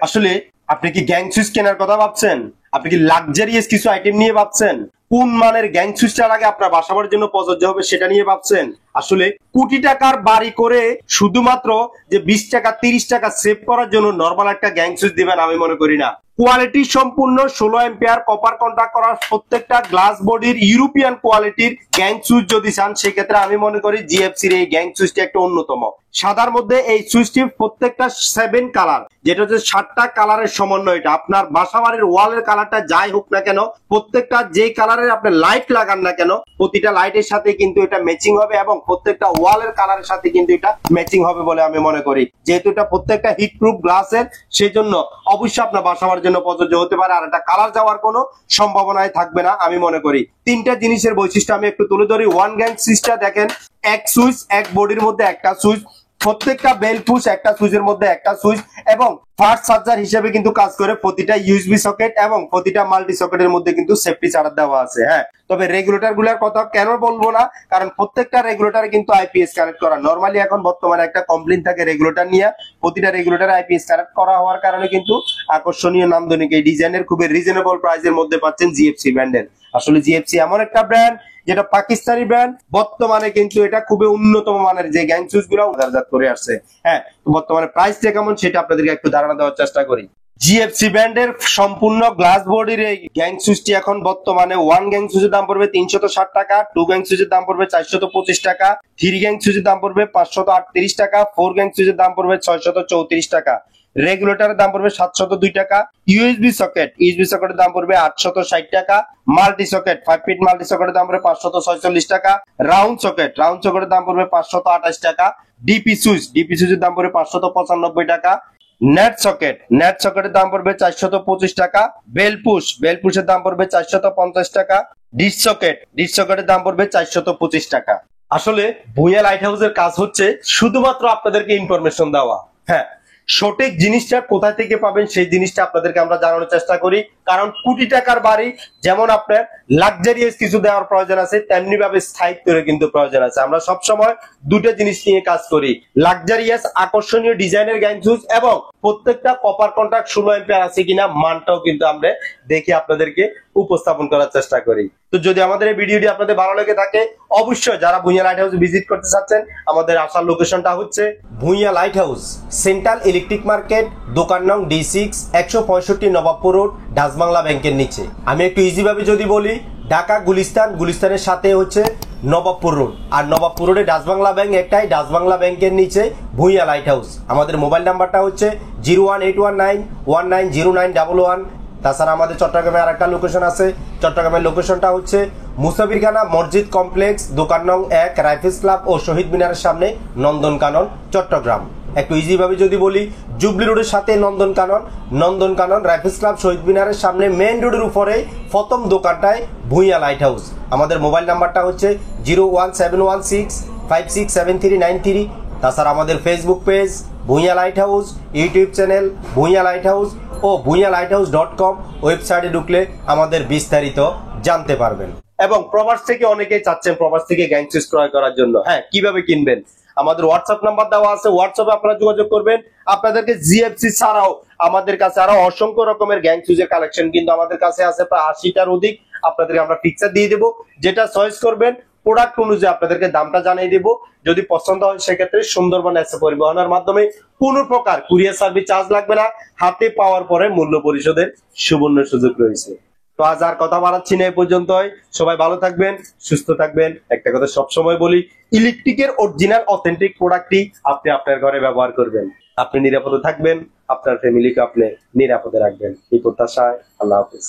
আসলে আপনি কি গ্যাং সুইচ কেনার কথা ভাবছেন? আপনি কি লাক্সারিয়াস কিছু আইটেম নিয়ে ভাবছেন? কোন মানের গ্যাং সুইচটার আগে আপনার বাসাবার জন্য প্রযোজ্য হবে সেটা নিয়ে ভাবছেন? আসলে কোটি টাকার বাড়ি করে শুধুমাত্র যে 20 টাকা 30 টাকা সেভ করার জন্য নরমাল একটা গ্যাং সুইচ দিবেন আমি মনে করি না। কোয়ালিটি সম্পূর্ণ 16 এম্পিয়ার কপার কন্টাক্ট করা প্রত্যেকটা গ্লাস বডির ইউরোপিয়ান কোয়ালিটির গ্যাং সুইচ যদি চান সেক্ষেত্রে আমি মনে করি জিএফসির এই গ্যাং সুইচটি একটা অন্যতম। সাদার মধ্যে এই সুইচটি প্রত্যেকটা 7 কালার, যেটা হচ্ছে 7টা কালারের সমন্বয়। এটা আপনার বাসাবাড়ির ওয়ালের কালারটা যাই হোক না কেন, প্রত্যেকটা যে কালারের আপনি লাইট লাগান না কেন প্রতিটা লাইটের সাথে কিন্তু এটা ম্যাচিং হবে এবং প্রত্যেকটা ওয়ালের কালারের সাথে কিন্তু এটা ম্যাচিং হবে বলে আমি মনে করি। যেহেতু এটা প্রত্যেকটা হিট প্রুফ গ্লাসের, সেই জন্য অবশ্যই আপনার বাসাবার জন্য প্রযোজ্য হতে পারে। আর এটা কালার যাওয়ার কোনো সম্ভাবনাই থাকবে না আমি মনে করি। তিনটা জিনিসের বৈশিষ্ট্য আমি একটু তুলে ধরি। ওয়ান গ্যাং সুইচটা দেখেন, এক সুইচ, এক বডির মধ্যে একটা সুইচ, প্রত্যেকটা বেল পুশ একটা সুইচের মধ্যে একটা সুইচ এবং ফাস্ট চার্জার হিসেবে কিন্তু কাজ করে। প্রতিটা ইউএসবি সকেট এবং প্রতিটা মাল্টি সকেটের মধ্যে কিন্তু সেফটি চার্জার দেওয়া আছে। হ্যাঁ, তবে রেগুলেটর গুলোর কথা কেন বলবো না, কারণ প্রত্যেকটা রেগুলেটরে কিন্তু আইপিএস কানেক্ট করা। নরমালি এখন বর্তমানে একটা কমপ্লেইন থাকে রেগুলেটর নিয়ে, প্রতিটা রেগুলেটরে আইপিএস কানেক্ট করা হওয়ার কারণে কিন্তু আকর্ষণীয় নান্দনিক এই ডিজাইনের খুবই রিজনেবল প্রাইসের মধ্যে পাচ্ছেন জিএফসি ব্র্যান্ডের। আসলে জিএফসি এমন একটা ব্র্যান্ড যেটা পাকিস্তানি ব্র্যান্ড, বর্তমানে কিন্তু এটা খুবই উন্নতম মানের যে গ্যাং সুইচ গুলো বাজারজাত করে আসছে। হ্যাঁ, বর্তমানে প্রাইসটা কেমন সেটা আপনাদেরকে একটু ধারণা দেওয়ার চেষ্টা করি। জিএফসি ব্র্যান্ডের সম্পূর্ণ গ্লাস বডির এই গ্যাং সুইচটি এখন বর্তমানে ওয়ান গ্যাং সুইচের দাম পড়বে 360 টাকা, টু গ্যাং সুইচের দাম পড়বে 425 টাকা, থ্রি গ্যাং সুইচের দাম পড়বে 538 টাকা, ফোর গ্যাং সুইচের দাম পড়বে 634 টাকা, রেগুলেটরের দাম পড়বে 702 টাকা, ইউএসবি সকেটের দাম পড়বে 860 টাকা, মাল্টি সকেট 5 ফিট মাল্টি সকেটের দাম পড়বে 546 টাকা, রাউন্ড সকেটের দাম পড়বে 528 টাকা, ডিপি সুইচের দাম পড়বে 595 টাকা, নেট সকেটের দাম পড়বে 425 টাকা, বেল পুশের দাম পড়বে 450 টাকা, ডিশ সকেটের দাম পড়বে 425 টাকা। আসলে ভুঁইয়া লাইট হাউসের কাজ হচ্ছে শুধুমাত্র আপনাদেরকে ইনফরমেশন দেওয়া। হ্যাঁ, সঠিক জিনিসটা কোথায় থেকে পাবেন সেই জিনিসটা আপনাদেরকে আমরা জানানোর চেষ্টা করি। কারণ কোটি টাকার বাড়ি যেমন আপনার লাক্সারিয়াস কিছু দেওয়ার প্রয়োজন আছে, তেমনি ভাবে স্থায়িত্বের কিন্তু প্রয়োজন আছে। আমরা সবসময় দুটো জিনিস নিয়ে কাজ করি, লাক্সারিয়াস আকর্ষণীয় ডিজাইনের গ্যাং সুইচ এবং প্রত্যেকটা কপার কন্টাক্ট 16 এম্পিয়ার আছে কিনা মানটাও কিন্তু আমরা দেখে আপনাদেরকে উপস্থাপন করার চেষ্টা করি। তো যদি আমাদের এই ভিডিওটি আপনাদের ভালো লেগে থাকে, অবশ্যই যারা ভুঁইয়া লাইট হাউস ভিজিট করতে চাচ্ছেন, আমাদের আসার লোকেশনটা হচ্ছে Bhuiyan light house, central electric market, দোকান নং D6, 165 নবাবপুর রোড, ডাচবাংলা ব্যাংকের নিচে। আমি একটু ইজি ভাবে যদি বলি, ঢাকা গুলিস্তানের সাথে হচ্ছে নবাবপুর রোড, আর নবাবপুর রোডে ডাচবাংলা ব্যাংক একটাই, ডাচবাংলা ব্যাংকের নিচে ভুঁইয়া লাইট হাউস। আমাদের মোবাইল নাম্বারটা হচ্ছে 01819190911। তাছাড়া আমাদের চট্টগ্রামে আর একটা লোকেশন আছে, চট্টগ্রামের লোকেশনটা হচ্ছে মুসাফিরখানা মসজিদ কমপ্লেক্স, দোকান নং 1, রাইফেলস ক্লাব ও শহীদ মিনারের সামনে, নন্দনকানন, চট্টগ্রাম। একটু ইজি ভাবে যদি বলি, জুবলি রোডের সাথে নন্দনকানন, রাইফেলস ক্লাব, শহীদ মিনারের সামনে মেইন রোডের উপরে প্রথম দোকানটায় ভুঁইয়া লাইট হাউস। আমাদের মোবাইল নাম্বারটা হচ্ছে 01716567393। তাছাড়া আমাদের Facebook page Bhuiyan light house, YouTube channel Bhuiyan light house ও ভুঁইয়ালাইটহাউস.com ওয়েবসাইটে ঢুকলে আমাদের বিস্তারিত জানতে পারবেন। এবং প্রবাস থেকে অনেকেই চাচ্ছেন প্রবাস থেকে গ্যাং সুইচ ক্রয় করার জন্য। হ্যাঁ, কিভাবে কিনবেন? আমাদের হোয়াটসঅ্যাপ নাম্বার দেওয়া আছে, হোয়াটসঅ্যাপে আপনারা যোগাযোগ করবেন। আপনাদেরকে জিএফসি ছাড়াও আমাদের কাছে আরো অসংখ্য রকমের গ্যাং সুইচের কালেকশন কিন্তু আমাদের কাছে আছে, প্রায় 80টার অধিক। আপনাদেরকে আমরা পিকচার দিয়ে দেবো, যেটা চয়েস করবেন প্রোডাক্ট অনুযায়ী আপনাদেরকে দামটা জানিয়ে দেবো। যদি পছন্দ হয় সেক্ষেত্রে সুন্দরবন এসে পরিবহনের মাধ্যমে কোনো প্রকার কুরিয়ার সার্ভিস চার্জ লাগবে না, হাতে পাওয়ার পরে মূল্য পরিশোধের সুবর্ণ সুযোগ রয়েছে। তো আজ আর কথা বাড়াচ্ছি না, এই পর্যন্তই। সবাই ভালো থাকবেন, সুস্থ থাকবেন। একটা কথা সবসময় বলি, ইলেকট্রিকের অরিজিনাল অথেন্টিক প্রোডাক্টটি আপনি আপনার ঘরে ব্যবহার করবেন। আপনি নিরাপদে থাকবেন, আপনার ফ্যামিলিকে আপনি নিরাপদে রাখবেন, এই প্রত্যাশায় আল্লাহ হাফেজ।